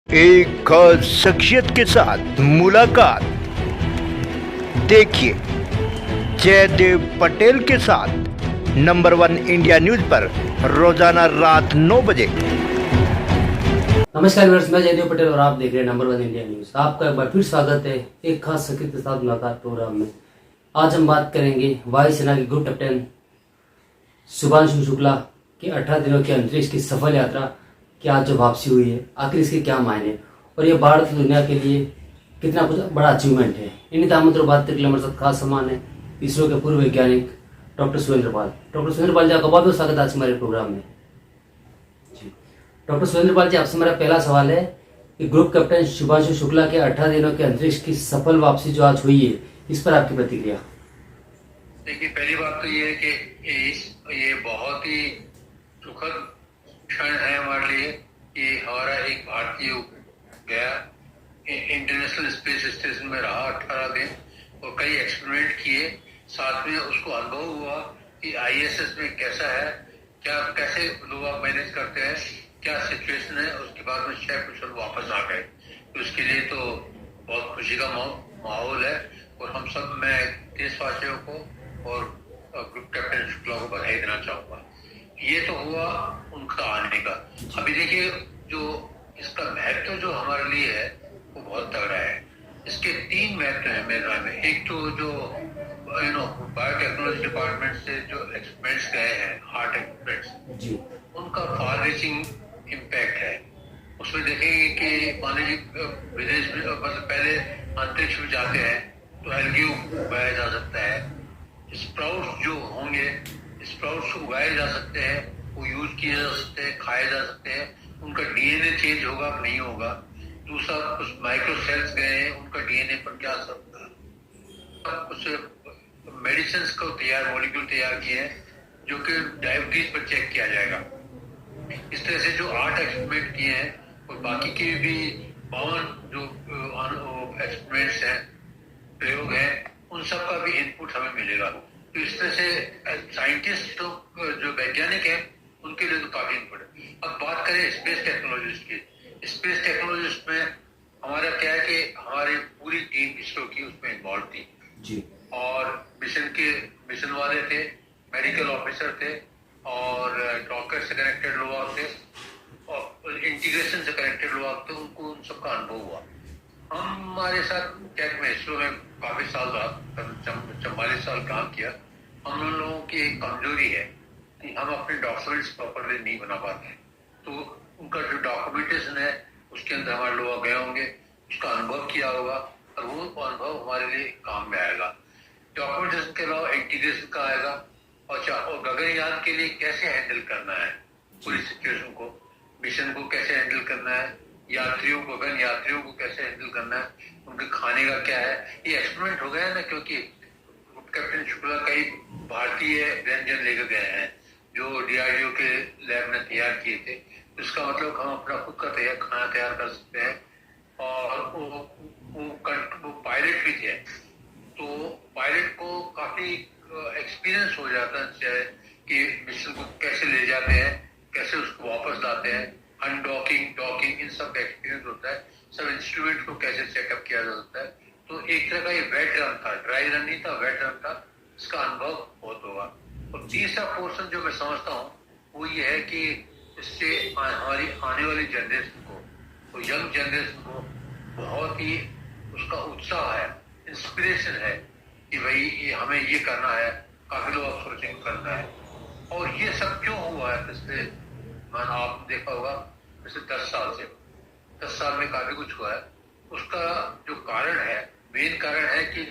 एक खास शख्सियत के साथ मुलाकात। देखिए जयदेव पटेल के साथ नंबर 1 इंडिया न्यूज पर रोजाना रात 9 बजे। नमस्कार व्यूअर्स, मैं जयदेव पटेल और आप देख रहे हैं नंबर 1 इंडिया न्यूज। आपका एक बार फिर स्वागत है एक खास शख्सियत के साथ मुलाकात प्रोग्राम में। आज हम बात करेंगे वायुसेना के ग्रुप कैप्टन शुभांशु शुक्ला की 18 दिनों की अंतरिक्ष की सफल यात्रा की आज जो वापसी हुई है, आखिर इसके क्या मायने और ये भारत और दुनिया के लिए कितना कुछ बड़ा अचीवमेंट है। इन्हीं तामंत्रों बात करने के लिए हमारे साथ खास सम्मान है इसरो के पूर्व वैज्ञानिक डॉक्टर सुरेंद्र पाल। डॉक्टर सुरेंद्र पाल जी, आपका बहुत बहुत स्वागत है आज हमारे प्रोग्राम में। डॉक्टर सुरेंद्र पाल जी, आपसे मेरा पहला सवाल है कि ग्रुप कैप्टन शुभांशु शुक्ला के 18 दिनों के अंतरिक्ष की सफल वापसी जो आज हुई है, इस पर आपकी प्रतिक्रिया। देखिए, पहली बात तो ये है कि ये बहुत ही सुखद क्षण है हमारे लिए कि हमारा एक भारतीय गया इंटरनेशनल स्पेस स्टेशन में रहा 18 दिन और कई एक्सपेरिमेंट किए। साथ में उसको अनुभव हुआ कि आईएसएस में कैसा है, क्या कैसे लोग मैनेज करते हैं, क्या सिचुएशन है। उसके बाद में 6 कुशल वापस आ गए, तो इसके लिए तो बहुत खुशी का माहौल है। और हम सब, मैं देशवासियों को और ग्रुप कैप्टन शुक्ला को बधाई देना चाहूंगा। ये तो हुआ उनका आने का। अभी देखिए, जो इसका महत्व जो हमारे लिए है वो बहुत तगड़ा है। इसके 3 महत्व है मेरे राय में। एक तो जो बायोटेक्नोलॉजी डिपार्टमेंट से जो एक्सपेरिमेंट्स गए हैं, हार्ट एक्सपेरिमेंट्स, उनका फार रीचिंग इम्पैक्ट है। उसमें देखेंगे कि मान लीजिए विदेश में, मतलब पहले अंतरिक्ष में जाते हैं तो एल्गी उगाया जा सकता है, स्प्राउट्स जो होंगे, स्प्राउट्स उगाए जा सकते हैं, वो यूज किए जा सकते हैं, खाए जा सकते हैं। उनका डीएनए चेंज होगा नहीं होगा। दूसरा, कुछ माइक्रो सेल्स गए हैं, उनका डीएनए पर क्या असर होगा। कुछ मेडिसिन को मॉलिक्यूल तैयार किए हैं जो कि डायबिटीज पर चेक किया जाएगा। इस तरह से जो 8 एक्सपेरिमेंट किए हैं और बाकी के भी 52 जो एक्सपेरिमेंट्स हैं, प्रयोग हैं, उन सब का भी इनपुट हमें मिलेगा। तो इस तरह से साइंटिस्ट जो वैज्ञानिक हैं उनके लिए तो काफी इनपुट है। अब बात करें स्पेस टेक्नोलॉजिस्ट की। स्पेस टेक्नोलॉजिस्ट में हमारा क्या है कि हमारी पूरी टीम इसरो की उसमें इन्वॉल्व थी जी। और मिशन वाले थे, मेडिकल ऑफिसर थे और डॉक्टर से कनेक्टेड लोग थे और इंटीग्रेशन से कनेक्टेड लोग थे। उनको उन सबका अनुभव हुआ। हमारे साथ टेक में इसरो में काफी साल बाद 44 साल काम किया। हम लोगों की एक कमजोरी है कि हम अपने डॉक्यूमेंट्स प्रॉपरली नहीं बना पाते। तो उनका जो डॉक्यूमेंटेशन है उसके अंदर हमारे लोग गए होंगे, उसका अनुभव किया होगा और वो अनुभव हमारे लिए काम में आएगा। डॉक्यूमेंटेशन के अलावा इंटीग्रेशन का आएगा और गगनयान के लिए कैसे हैंडल करना है पूरी सिचुएशन को, मिशन को कैसे हैंडल करना है, यात्रियों को कैसे हैंडल करना है, उनके खाने का क्या है। ये एक्सपेरिमेंट हो गया है ना, क्योंकि कैप्टन शुक्ला कई भारतीय व्यंजन लेकर गए हैं जो डीआरडीओ के लैब में तैयार किए थे। इसका मतलब हम अपना खुद का खाना तैयार कर सकते हैं। और वो पायलट भी थे, तो पायलट को काफी एक्सपीरियंस हो जाता है कि मिशन को कैसे ले जाते हैं, कैसे उसको वापस लाते हैं, अनडॉकिंग, डॉकिंग, इन सब का एक्सपीरियंस होता है। सब इंस्ट्रूमेंट को कैसे चेकअप किया जा सकता है। तो एक तरह का ये वेट रन था, ड्राई रन नहीं था, वेट रन था। इसका अनुभव बहुत होगा। और तीसरा पोर्शन जो मैं समझता हूँ वो ये है कि इससे हमारी आने वाली जनरेशन को, तो यंग जनरेशन को बहुत ही उसका उत्साह है, इंस्पिरेशन है कि भाई हमें ये करना है। काफी लोग सोचेंगे करना है। और ये सब क्यों हुआ है पिछले, मैंने आपने देखा होगा पिछले 10 साल में काफी कुछ हुआ है। उसका जो कारण है, मेन कारण है कि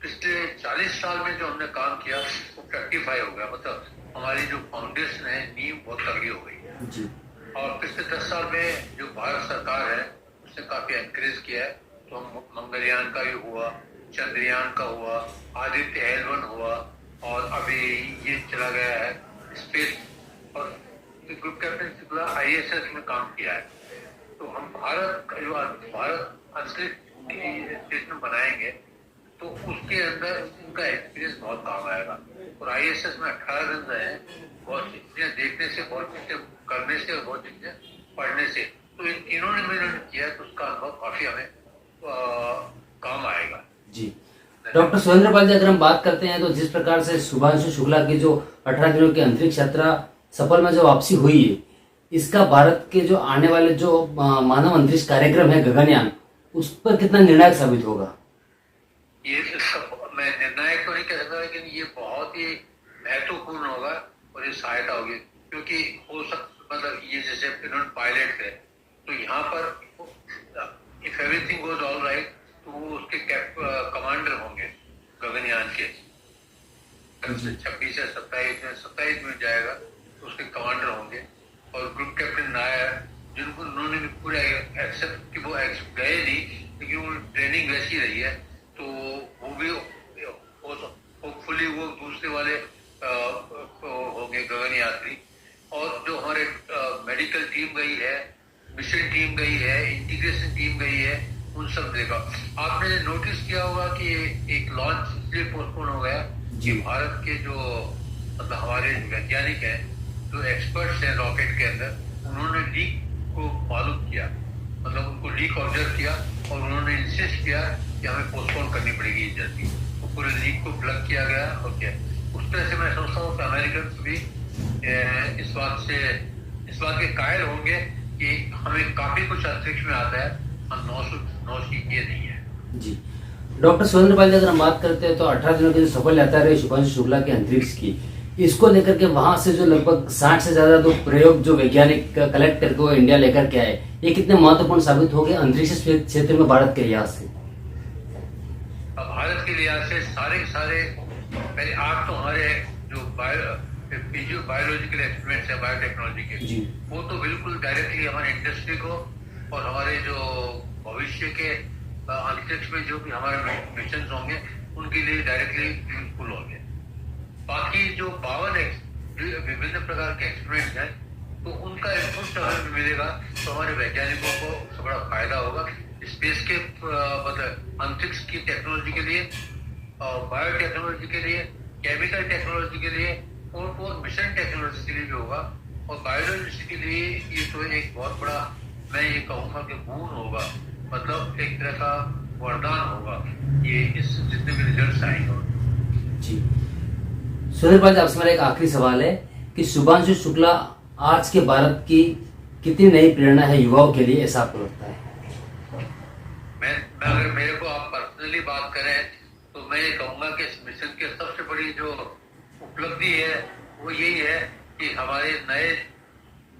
पिछले 40 साल में जो हमने काम किया वो फ्रैक्टिफाई हो गया। मतलब हमारी जो फाउंडेशन है, नींव बहुत तगड़ी हो गई है जी। और पिछले 10 साल में जो भारत सरकार है उसने काफी एनकरेज किया है। तो मंगलयान का भी हुआ, चंद्रयान का हुआ, आदित्य L1 हुआ और अभी ये चला गया है स्पेस। और ग्रुप कैप्टन शुक्ला ISS में काम किया है। तो हम भारत अंतरिक्ष स्टेशन बनाएंगे तो उसके अंदर उनका एक्सपीरियंस बहुत काम आएगा। और ISS में 18 दिन रहे, बहुत चीजें देखने से, बहुत चीजें करने से और बहुत चीजें पढ़ने से तो इन तीनों ने मैंने किया तो उसका अनुभव काफी हमें काम आएगा। जी डॉक्टर सुरेंद्र पाल जी, अगर हम बात करते हैं तो जिस प्रकार से शुभांशु शुक्ला की जो 18 दिनों की अंतरिक्ष यात्रा सफल में जो वापसी हुई है, इसका भारत के जो आने वाले जो मानव अंतरिक्ष कार्यक्रम है गगनयान, उस पर कितना निर्णायक साबित होगा? ये मैं निर्णायक तो नहीं कह सकता, लेकिन ये बहुत ही महत्वपूर्ण होगा और ये सहायता होगी, क्योंकि हो सकता मतलब ये जैसे इन्होंने पायलट है तो यहाँ पर if everything goes all right तो वो उसके कमांडर होंगे गगनयान के। 26 या 27 में जाएगा तो उसके कमांडर होंगे और ग्रुप कैप्टन नायर, जिनको उन्होंने भी पूरा एक्सेप्ट कि वो गए नहीं लेकिन वो ट्रेनिंग वैसी रही है, तो वो भी होपफुली वो दूसरे वाले होंगे गगन यात्री। और जो हमारे मेडिकल टीम गई है, मिशन टीम गई है, इंटीग्रेशन टीम गई है, उन सब देखा। आपने नोटिस किया होगा कि एक लॉन्च इसलिए पोस्टपोन हो गया कि भारत के जो मतलब हमारे वैज्ञानिक हैं, जो एक्सपर्ट्स हैं रॉकेट के अंदर, उन्होंने लीक को मालूम किया, मतलब उनको लीक ऑब्जर्व किया और उन्होंने इंसिस्ट किया कि हमें पोस्टपोन करनी पड़ेगी ये जल्दी। तो पूरे लीक को प्लग किया गया और क्या उस तरह से मैं सोचता हूँ कि अमेरिकन भी इस बात के कायल होंगे कि हमें काफी कुछ अंतरिक्ष में आता है, हम 900 ये नहीं है। जी डॉक्टर सुरेंद्र पाल जी, अगर हम बात करते हैं तो 18 दिनों की जो सफल यात्रा रही शुभांशु शुक्ला के अंतरिक्ष की, इसको लेकर के वहां से जो लगभग 60 से ज्यादा जो प्रयोग जो वैज्ञानिक कलेक्ट करके वो इंडिया लेकर के आए, ये कितने महत्वपूर्ण साबित हो गए अंतरिक्ष क्षेत्र में भारत के लिहाज से? भारत के लिहाज से सारे पहले आप तो हमारे जो बायोलॉजिकल एक्सपेरिमेंट्स है बायोटेक्नोलॉजी के, वो तो बिल्कुल डायरेक्टली हमारे इंडस्ट्री को और हमारे जो भविष्य के अंतरिक्ष में जो भी हमारे मिशन होंगे उनके लिए डायरेक्टली यूजफुल होंगे। बाकी जो 52 विभिन्न प्रकार के एक्सपेरिमेंट्स हैं, तो उनका इनपुट हमें मिलेगा तो हमारे वैज्ञानिकों को बड़ा फायदा होगा स्पेस के मतलब अंतरिक्ष की टेक्नोलॉजी के लिए, बायोटेक्नोलॉजी के लिए, केमिकल टेक्नोलॉजी के लिए और मिशन टेक्नोलॉजी के लिए भी होगा। और बायोलॉजी के लिए ये तो एक बहुत बड़ा, मैं ये कहूँगा कि गुण होगा, मतलब एक तरह का वरदान होगा ये इस जितने भी रिजल्ट्स आएंगे। जी सुरेंद्र पाल जी, आपसे मेरा एक आखिरी सवाल है कि शुभांशु शुक्ला आज के भारत की कितनी नई प्रेरणा है युवाओं के लिए, ऐसा आपको लगता है? मैं अगर मेरे को आप पर्सनली बात करें तो मैं ये कहूँगा कि इस मिशन की सबसे बड़ी जो उपलब्धि है वो यही है कि हमारे नए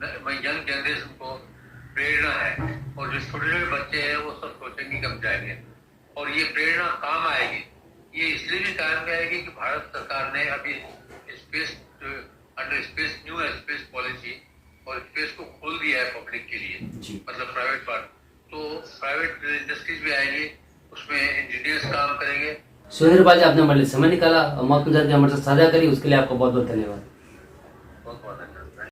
यंग जनरेशन को प्रेरणा है, और जो छोटे छोटे बच्चे हैं वो सब सोचेंगे कि हम जाएंगे, और ये प्रेरणा काम आएगी। ये इसलिए भी काम आएगी कि भारत सरकार ने अभी space under space new space policy और स्पेस को खोल दिया है पब्लिक के लिए, मतलब प्राइवेट पार्ट, तो प्राइवेट इंडस्ट्रीज भी आएंगी, उसमें इंजीनियर्स काम करेंगे। सुरेंद्र पाल जी, आपने हमारे लिए समय निकाला, हमारे साथ साझा करी, उसके लिए आपका बहुत बहुत धन्यवाद।